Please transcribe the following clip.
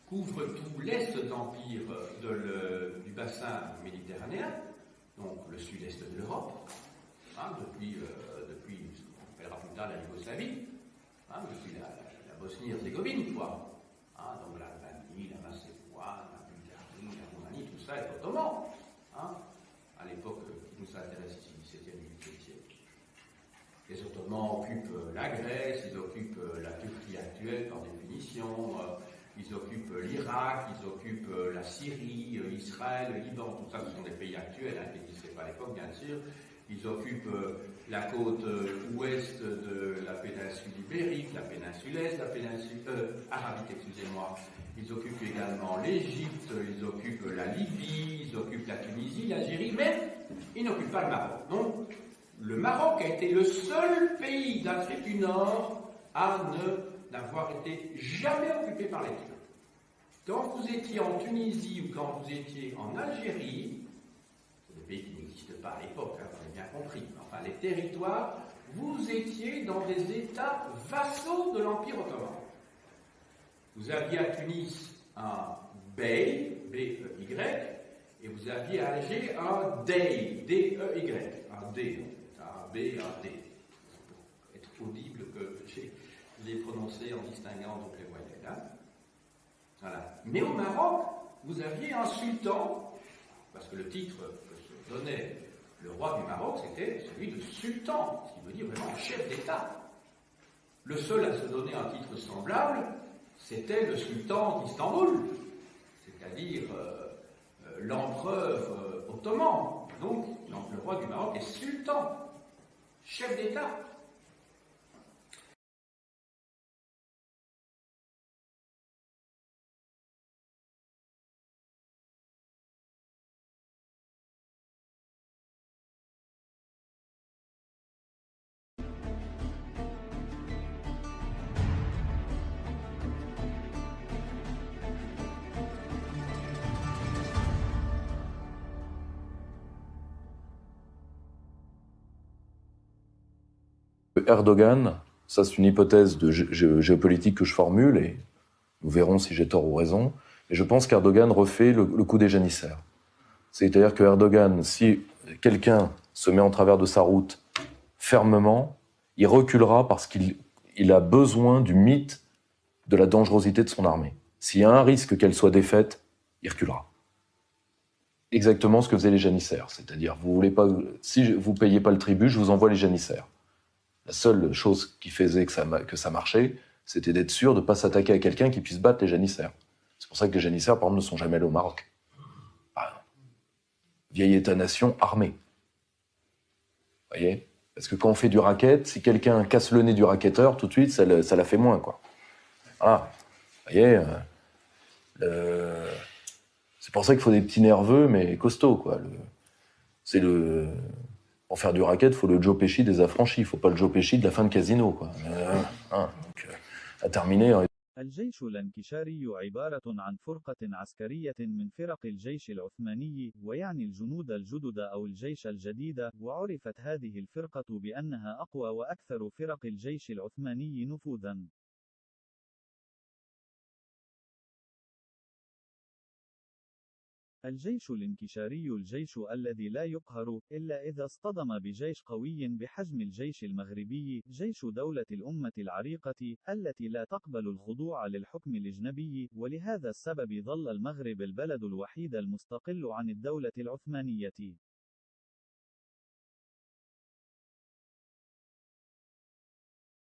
couvre tout l'est d'empire du bassin méditerranéen, donc le sud-est de l'Europe, depuis ce qu'on appellera plus tard la Yougoslavie, depuis la Bosnie-Herzégovine, quoi. Donc l'Albanie, la Macédoine, la Bulgarie, la Roumanie, tout ça est ottoman. À l'époque qui nous intéresse ici, 17e et 18e siècle. Les Ottomans occupent la Grèce, ils occupent la Turquie actuelle par définition, ils occupent l'Irak, ils occupent la Syrie, Israël, le Liban, tout ça, ce sont des pays actuels qui n'existaient pas à l'époque, bien sûr. Ils occupent la côte ouest de la péninsule ibérique, la péninsule est, la péninsule arabique, excusez-moi. Ils occupent également l'Égypte, ils occupent la Libye, ils occupent la Tunisie, l'Algérie, mais ils n'occupent pas le Maroc. Donc, le Maroc a été le seul pays d'Afrique du Nord à n'avoir été jamais occupé par les Turcs. Quand vous étiez en Tunisie ou quand vous étiez en Algérie, c'est des pays qui n'existent pas à l'époque, vous avez bien compris, enfin les territoires, vous étiez dans des États vassaux de l'Empire ottoman. Vous aviez à Tunis un bey, B-E-Y, et vous aviez à Alger un dey, D-E-Y, un D, un B, un D. Pour être audible que je l'ai prononcé en distinguant donc les voyelles. Voilà. Mais au Maroc, vous aviez un sultan, parce que le titre que se donnait le roi du Maroc, c'était celui de sultan, ce qui veut dire vraiment chef d'État. Le seul à se donner un titre semblable, c'était le sultan d'Istanbul, c'est-à-dire l'empereur ottoman. Donc, le roi du Maroc est sultan, chef d'État. Erdogan, ça c'est une hypothèse de géopolitique que je formule et nous verrons si j'ai tort ou raison, mais je pense qu'Erdogan refait le coup des janissaires. C'est-à-dire que Erdogan, si quelqu'un se met en travers de sa route fermement, il reculera parce qu'il a besoin du mythe de la dangerosité de son armée. S'il y a un risque qu'elle soit défaite, il reculera. Exactement ce que faisaient les janissaires, c'est-à-dire si vous ne payez pas le tribut, je vous envoie les janissaires. La seule chose qui faisait que ça marchait, c'était d'être sûr de ne pas s'attaquer à quelqu'un qui puisse battre les janissaires. C'est pour ça que les janissaires, par exemple, ne sont jamais allés au Maroc. Vieil État-nation armé. Vous voyez ? Parce que quand on fait du racket, si quelqu'un casse le nez du racketteur, tout de suite, ça la fait moins, quoi. Voilà. Vous voyez c'est pour ça qu'il faut des petits nerveux, mais costauds, quoi. Pour faire du racket, il faut le Joe Pesci des affranchis. Il ne faut pas le Joe Pesci de la fin de Casino, quoi. Donc, à terminer... الجيش الانكشاري عبارة عن فرقة عسكرية من فرق الجيش العثماني، ويعني الجنود الجدد أو الجيش الجديد، وعرفت هذه الفرقة بأنها أقوى وأكثر فرق الجيش العثماني نفوذاً. الجيش الانكشاري الجيش الذي لا يقهر إلا إذا اصطدم بجيش قوي بحجم الجيش المغربي، جيش دولة الأمة العريقة التي لا تقبل الخضوع للحكم الأجنبي، ولهذا السبب ظل المغرب البلد الوحيد المستقل عن الدولة العثمانية.